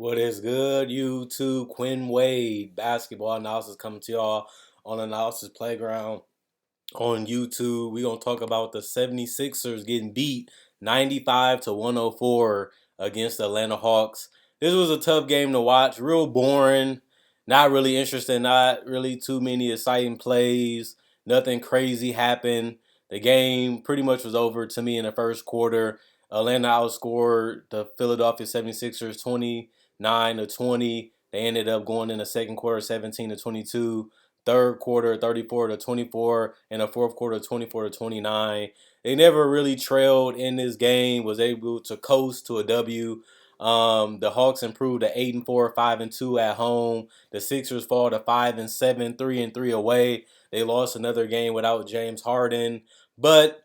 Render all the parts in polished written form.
What is good, YouTube? Quinn Wade, basketball analysis coming to y'all on Analysis Playground on YouTube. We're going to talk about the 76ers getting beat 95 to 104 against the Atlanta Hawks. This was a tough game to watch, real boring, not really interesting, not really too many exciting plays, nothing crazy happened. The game pretty much was over to me in the first quarter. Atlanta outscored the Philadelphia 76ers 29 to 20. They ended up going in the second quarter 17 to 22, third quarter 34 to 24, and the fourth quarter 24 to 29. They never really trailed in this game, was able to coast to a W. The Hawks improved to 8-4, 5-2 at home. The Sixers fall to 5-7, 3-3 away. They lost another game without James Harden, but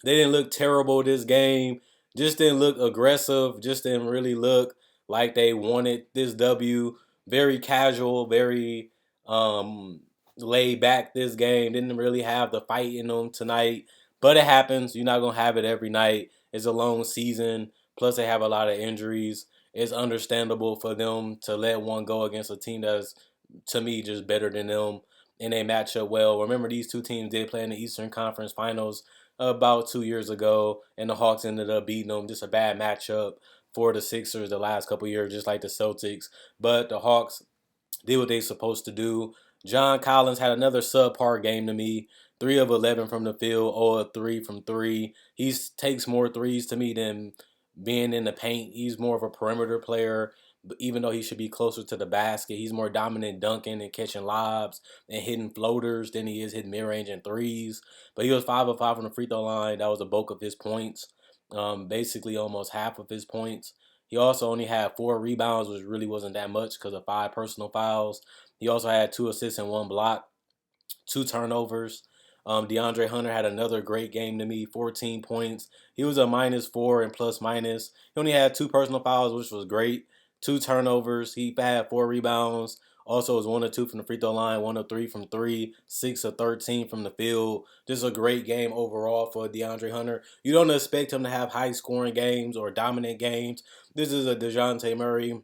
they didn't look terrible this game. Just didn't look aggressive. Just didn't really look like they wanted this W. Very casual, very laid back this game. Didn't really have the fight in them tonight. But it happens. You're not going to have it every night. It's a long season. Plus, they have a lot of injuries. It's understandable for them to let one go against a team that's, to me, just better than them. And they match up well. Remember, these two teams did play in the Eastern Conference Finals about 2 years ago, and the Hawks ended up beating them. Just a bad matchup for the Sixers the last couple years, just like the Celtics. But the Hawks did what they supposed to do. John Collins had another subpar game to me. 3 of 11 from the field, 0 of 3 from 3. He takes more threes to me than being in the paint. He's more of a perimeter player, even though he should be closer to the basket. He's more dominant dunking and catching lobs and hitting floaters than he is hitting mid-range and threes. But he was 5 of 5 from the free throw line. That was the bulk of his points, basically almost half of his points. He also only had 4 rebounds, which really wasn't that much because of 5 personal fouls. He also had 2 assists and 1 block, 2 turnovers. DeAndre Hunter had another great game to me, 14 points. He was a -4 and plus minus. He only had 2 personal fouls, which was great. 2 turnovers. He had 4 rebounds. Also was 1 of 2 from the free throw line, 1 of 3 from three, 6 of 13 from the field. Just a great game overall for DeAndre Hunter. You don't expect him to have high scoring games or dominant games. This is a DeJounte Murray,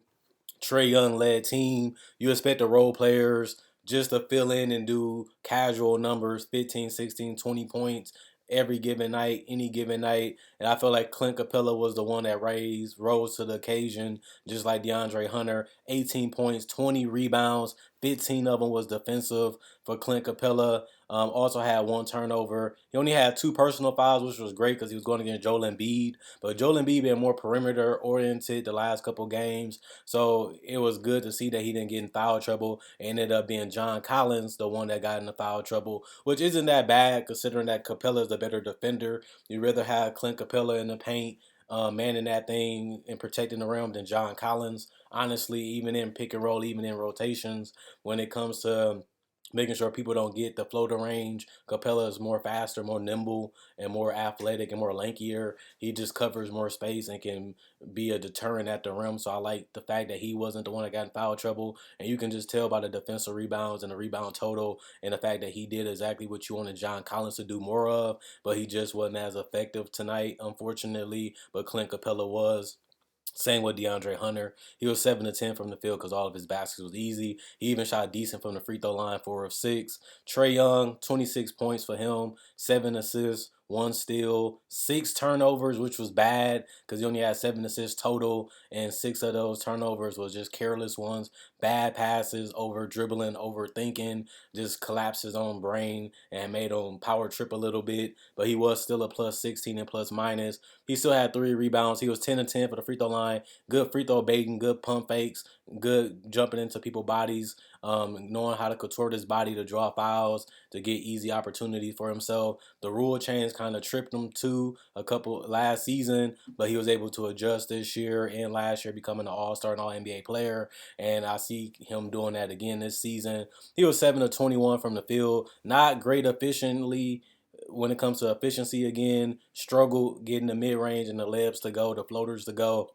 Trae Young led team. You expect the role players just to fill in and do casual numbers, 15, 16, 20 points every given night, any given night. And I feel like Clint Capella was the one that rose to the occasion, just like DeAndre Hunter. 18 points, 20 rebounds, 15 of them was defensive for Clint Capella. Also had 1 turnover. He only had 2 personal fouls, which was great because he was going against Joel Embiid. But Joel Embiid been more perimeter oriented the last couple games. So it was good to see that he didn't get in foul trouble. It ended up being John Collins, the one that got in the foul trouble, which isn't that bad considering that Capella is the better defender. You'd rather have Clint Capella in the paint, manning that thing and protecting the rim than John Collins. Honestly, even in pick and roll, even in rotations, when it comes to making sure people don't get the floater range. Capella is more faster, more nimble, and more athletic and more lankier. He just covers more space and can be a deterrent at the rim. So I like the fact that he wasn't the one that got in foul trouble. And you can just tell by the defensive rebounds and the rebound total and the fact that he did exactly what you wanted John Collins to do more of, but he just wasn't as effective tonight, unfortunately. But Clint Capella was. Same with DeAndre Hunter. He was 7 of 10 from the field because all of his baskets was easy. He even shot decent from the free throw line, 4 of 6. Trae Young, 26 points for him, 7 assists, 1 steal, 6 turnovers, which was bad because he only had 7 assists total, and 6 of those turnovers was just careless ones, bad passes, over dribbling, overthinking, just collapsed his own brain and made him power trip a little bit. But he was still a plus 16 and plus minus. He still had 3 rebounds. He was 10 and 10 for the free throw line. Good free throw baiting, good pump fakes, good jumping into people's bodies, knowing how to contort his body to draw fouls, to get easy opportunities for himself. The rule change kind of tripped him too a couple last season, but he was able to adjust this year and last year, becoming an All-Star and All NBA player. And I see him doing that again this season. He was 7 of 21 from the field, not great efficiently when it comes to efficiency again, struggle getting the mid range and the layups to go, the floaters to go.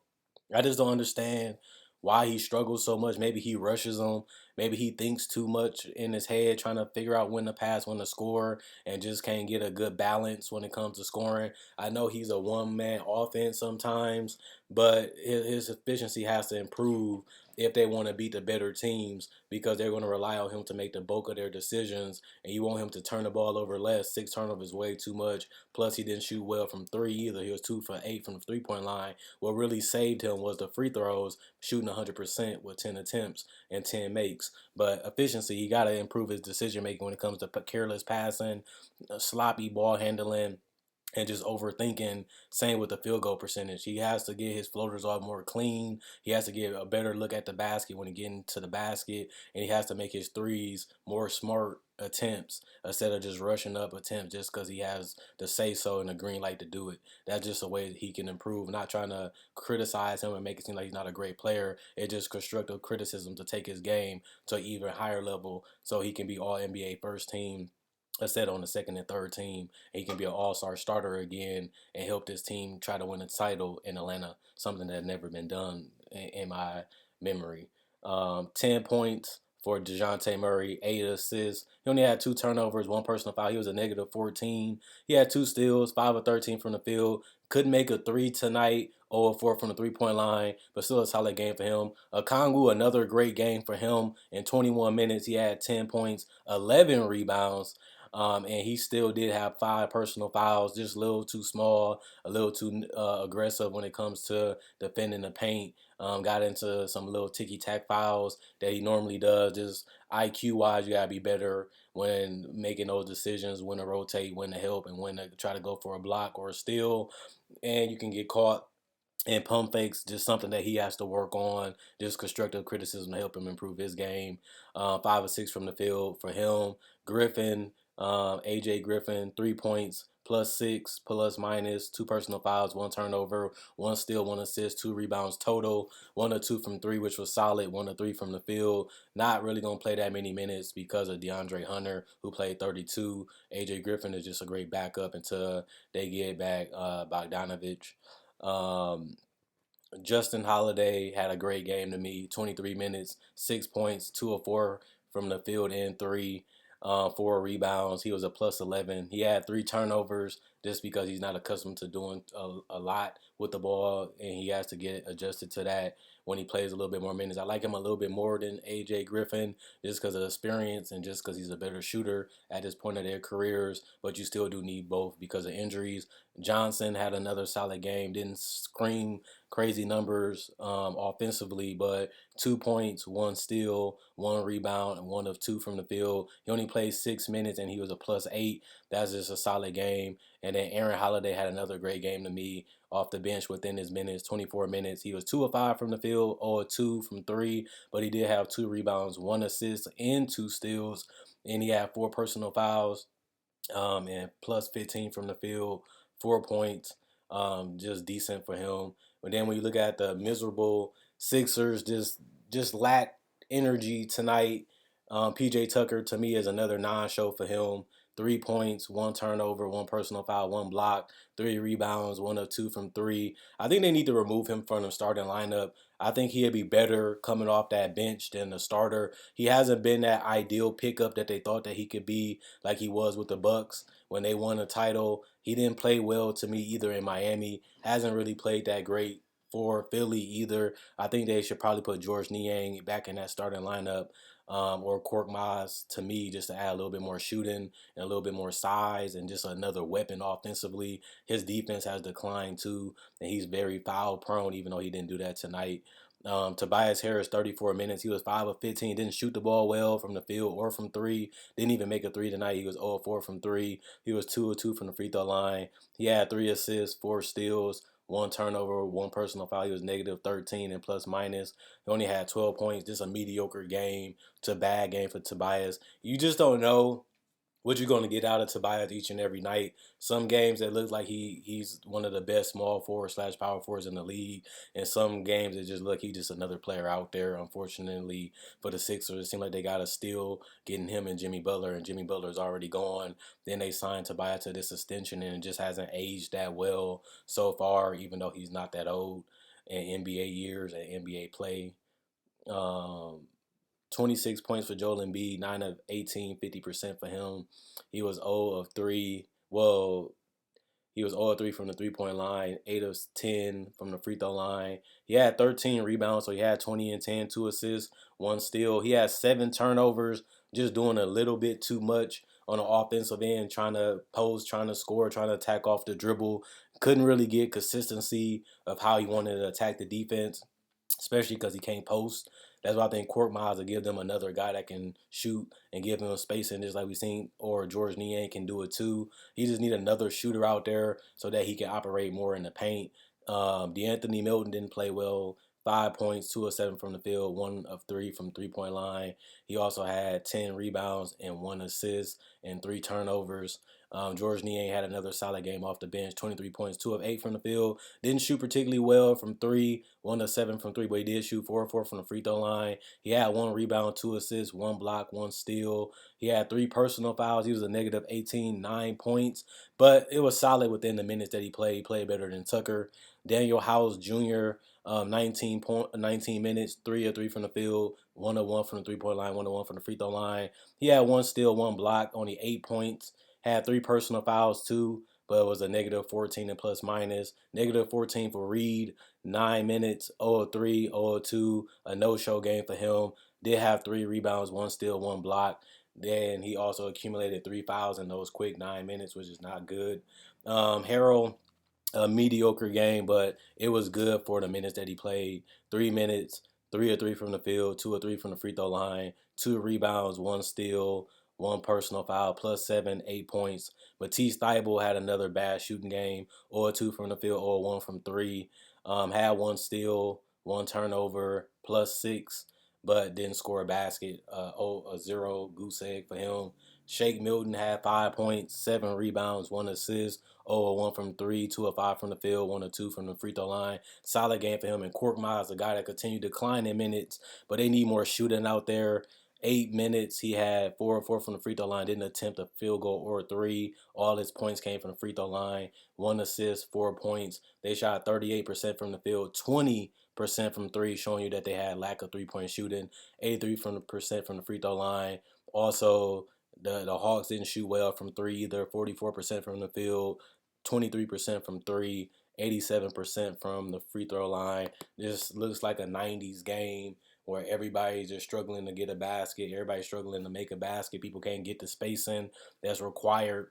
I just don't understand why he struggles so much. Maybe he rushes them. maybe he thinks too much in his head, trying to figure out when to pass, when to score, and just can't get a good balance when it comes to scoring. I know he's a one-man offense sometimes, but his efficiency has to improve if they want to beat the better teams, because they're going to rely on him to make the bulk of their decisions, and you want him to turn the ball over less. 6 turnovers way too much. Plus, he didn't shoot well from three either. He was 2 for 8 from the 3 point line. What really saved him was the free throws, shooting 100% with 10 attempts and 10 makes. But efficiency, he got to improve his decision making when it comes to careless passing, sloppy ball handling, and just overthinking. Same with the field goal percentage. He has to get his floaters off more clean. He has to get a better look at the basket when he gets into the basket, and he has to make his threes more smart attempts instead of just rushing up attempts just because he has the say so and the green light to do it. That's just a way that he can improve. Not trying to criticize him and make it seem like he's not a great player. It's just constructive criticism to take his game to an even higher level so he can be all NBA first team, instead on the second and third team. He can be an all-star starter again and help this team try to win a title in Atlanta, something that had never been done in my memory. 10 points for DeJounte Murray, 8 assists. He only had 2 turnovers, 1 personal foul. He was a negative 14. He had 2 steals, 5 of 13 from the field. Couldn't make a three tonight, 0 of 4 from the 3 point line, but still a solid game for him. Okongwu, another great game for him. In 21 minutes, he had 10 points, 11 rebounds, and he still did have 5 personal fouls, just a little too small, a little too aggressive when it comes to defending the paint. Got into some little ticky tack fouls that he normally does. Just IQ wise, you gotta be better when making those decisions, when to rotate, when to help, and when to try to go for a block or a steal. And you can get caught and pump fakes, just something that he has to work on. Just constructive criticism to help him improve his game. 5 or 6 from the field for him. Griffin, AJ Griffin, 3 points, +6, plus minus, 2 personal fouls, 1 turnover, 1 steal, 1 assist, 2 rebounds total. 1 or 2 from three, which was solid. 1 or 3 from the field. Not really gonna play that many minutes because of DeAndre Hunter, who played 32. AJ Griffin is just a great backup until they get back Bogdanovich. Um, Justin Holiday had a great game to me. 23 minutes, 6 points, 2 of 4 from the field and three, 4 rebounds. He was a +11. He had 3 turnovers just because he's not accustomed to doing a lot with the ball, and he has to get adjusted to that when he plays a little bit more minutes. I like him a little bit more than AJ Griffin just because of experience and just because he's a better shooter at this point of their careers, but you still do need both because of injuries. Johnson had another solid game, didn't scream crazy numbers offensively, but 2 points, 1 steal, 1 rebound, and 1 of 2 from the field. He only played 6 minutes and he was a +8. That's just a solid game. And then Aaron Holiday had another great game to me off the bench within his minutes, 24 minutes. He was 2 of 5 from the field, 0 of 2 from three, but he did have 2 rebounds, 1 assist, and 2 steals. And he had 4 personal fouls, and +15 from the field, 4 points, just decent for him. But then when you look at the miserable Sixers, just lack energy tonight. PJ Tucker to me is another non-show for him. 3 points, 1 turnover, 1 personal foul, 1 block, 3 rebounds, 1 of 2 from three. I think they need to remove him from the starting lineup. I think he'd be better coming off that bench than the starter. He hasn't been that ideal pickup that they thought that he could be, like he was with the Bucks when they won a title. He didn't play well to me either in Miami. Hasn't really played that great for Philly either. I think they should probably put George Niang back in that starting lineup, or Cork Maz to me, just to add a little bit more shooting and a little bit more size and just another weapon offensively. His defense has declined too, and he's very foul prone, even though he didn't do that tonight. Tobias Harris, 34 minutes. He was 5 of 15. Didn't shoot the ball well from the field or from three. Didn't even make a three tonight. He was 0 of 4 from three. He was 2 of 2 from the free throw line. He had 3 assists, 4 steals, 1 turnover, 1 personal foul. He was negative 13 and plus minus. He only had 12 points. Just a mediocre game to bad game for Tobias. You just don't know what you're going to get out of Tobias each and every night. Some games it looks like he's one of the best small forward slash power forwards in the league, and some games it just look he's just another player out there. Unfortunately for the Sixers, it seems like they got to steal getting him and Jimmy Butler, and Jimmy Butler's already gone. Then they signed Tobias to this extension, and it just hasn't aged that well so far, even though he's not that old in NBA years and NBA play. Um, 26 points for Joel Embiid, 9 of 18, 50% for him. He was 0 of 3. Well, he was 0 of 3 from the 3-point line, 8 of 10 from the free throw line. He had 13 rebounds, so he had 20 and 10, 2 assists, 1 steal. He had 7 turnovers, just doing a little bit too much on the offensive end, trying to post, trying to score, trying to attack off the dribble. Couldn't really get consistency of how he wanted to attack the defense, especially because he can't post. That's why I think Court Miles will give them another guy that can shoot and give him space, and just like we've seen, or George Niang can do it too. He just need another shooter out there so that he can operate more in the paint. DeAnthony Milton didn't play well. 5 points, 2 of 7 from the field, 1 of 3 from 3-point line. He also had 10 rebounds and 1 assist and 3 turnovers. George Niang had another solid game off the bench, 23 points, 2 of 8 from the field. Didn't shoot particularly well from three, 1 of 7 from three, but he did shoot 4 of 4 from the free throw line. He had 1 rebound, 2 assists, 1 block, 1 steal. He had 3 personal fouls. He was a negative 18, 9 points, but it was solid within the minutes that he played. He played better than Tucker. Daniel House Jr. 19 minutes, 3 of 3 from the field, 1 of 1 from the 3-point line, 1 of 1 from the free throw line. He had 1 steal, 1 block, only 8 points. Had 3 personal fouls too, but it was a negative 14 and plus minus. Negative 14 for Reed, 9 minutes, 0 of 3, 0 of 2, a no-show game for him. Did have 3 rebounds, 1 steal, 1 block. Then he also accumulated 3 fouls in those quick 9 minutes, which is not good. Harrell, a mediocre game, but it was good for the minutes that he played. 3 minutes, 3 of 3 from the field, 2 of 3 from the free throw line, 2 rebounds, 1 steal, 1 personal foul, plus 7, 8 points. Matisse Thybulle had another bad shooting game, 0 of 2 from the field, 0 of 1 from three. Had 1 steal, 1 turnover, plus 6, but didn't score a basket. 0 goose egg for him. Shake Milton had 5 points, 7 rebounds, 1 assist, 0 of 1 from three, 2 of 5 from the field, 1 of 2 from the free throw line. Solid game for him. And Court Miles, the guy that continued to decline in minutes, but they need more shooting out there. 8 minutes, he had 4 of 4 from the free throw line, didn't attempt a field goal or a three. All his points came from the free throw line. 1 assist, 4 points. They shot 38% from the field, 20% from three, showing you that they had lack of 3-point shooting. 83% from the free throw line. Also, the Hawks didn't shoot well from three either. 44% from the field, 23% from three, 87% from the free throw line. This looks like a 90s game where everybody's just struggling to get a basket. Everybody's struggling to make a basket. People can't get the spacing that's required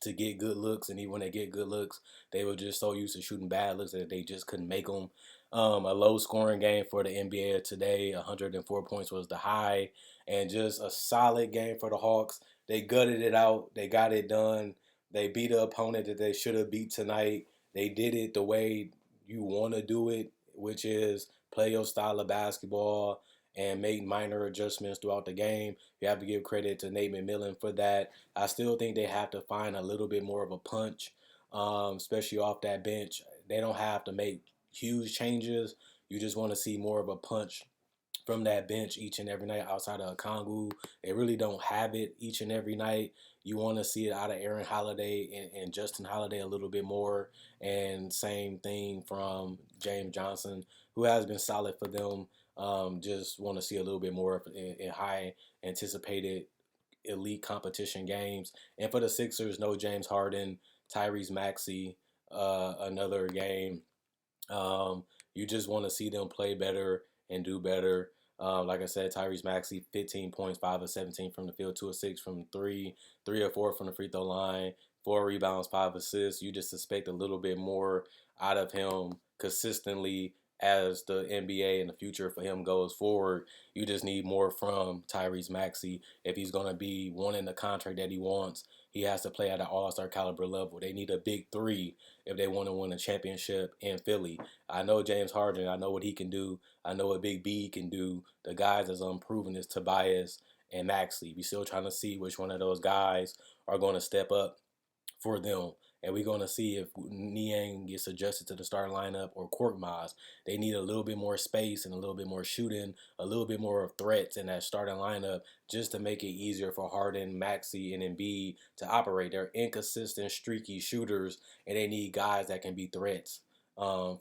to get good looks, and even when they get good looks, they were just so used to shooting bad looks that they just couldn't make them. A low scoring game for the NBA today. 104 points was the high, and just a solid game for the Hawks. They gutted it out. They got it done. They beat the opponent that they should have beat tonight. They did it the way you want to do it, which is play your style of basketball and make minor adjustments throughout the game. You have to give credit to Nate McMillan for that. I still think they have to find a little bit more of a punch, especially off that bench. They don't have to make huge changes. You just want to see more of a punch from that bench each and every night outside of Okongwu. They really don't have it each and every night. You want to see it out of Aaron Holiday and Justin Holiday a little bit more. And same thing from James Johnson, who has been solid for them. Just want to see a little bit more in high anticipated elite competition games. And for the Sixers, no James Harden, Tyrese Maxey, another game. You just want to see them play better and do better. Like I said, Tyrese Maxey, 15 points, 5 of 17 from the field, 2 of 6 from three, 3 of 4 from the free throw line, 4 rebounds, 5 assists. You just expect a little bit more out of him consistently as the NBA and the future for him goes forward. You just need more from Tyrese Maxey if he's going to be wanting the contract that he wants. He has to play at an all-star caliber level. They need a big three if they want to win a championship in Philly. I know James Harden. I know what he can do. I know what Big B can do. The guys that's unproven is Tobias and Maxey. We still trying to see which one of those guys are going to step up for them. And we're going to see if Niang gets adjusted to the starting lineup or Korkmaz. They need a little bit more space and a little bit more shooting, a little bit more of threats in that starting lineup just to make it easier for Harden, Maxey, and Embiid to operate. They're inconsistent, streaky shooters, and they need guys that can be threats.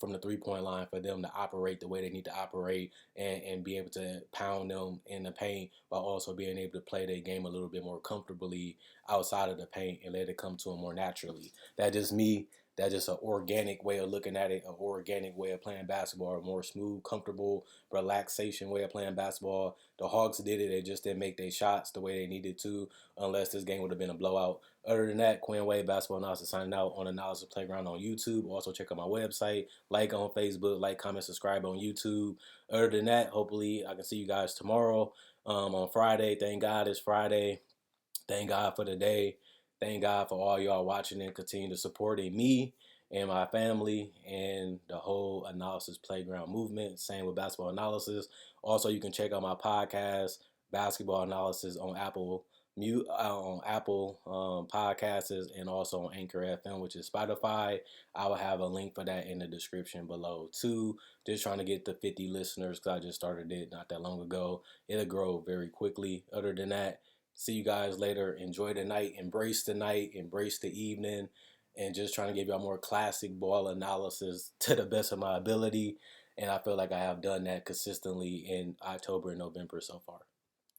from the 3-point line for them to operate the way they need to operate and be able to pound them in the paint while also being able to play their game a little bit more comfortably outside of the paint and let it come to them more naturally. That just me. That's just an organic way of looking at it, an organic way of playing basketball, a more smooth, comfortable, relaxation way of playing basketball. The Hawks did it. They just didn't make their shots the way they needed to, unless this game would have been a blowout. Other than that, Quinn Wade, Basketball Analysis, signing out on Analysis Playground on YouTube. Also, check out my website, like on Facebook, like, comment, subscribe on YouTube. Other than that, hopefully, I can see you guys tomorrow on Friday. Thank God it's Friday. Thank God for the day. Thank God for all y'all watching and continue to supporting me and my family and the whole Analysis Playground movement. Same with Basketball Analysis. Also, you can check out my podcast, Basketball Analysis, on Apple Podcasts and also on Anchor FM, which is Spotify. I will have a link for that in the description below too. Just trying to get to 50 listeners because I just started it not that long ago. It'll grow very quickly. Other than that, see you guys later. Enjoy the night. Embrace the night. Embrace the evening. And just trying to give y'all more classic ball analysis to the best of my ability. And I feel like I have done that consistently in October and November so far.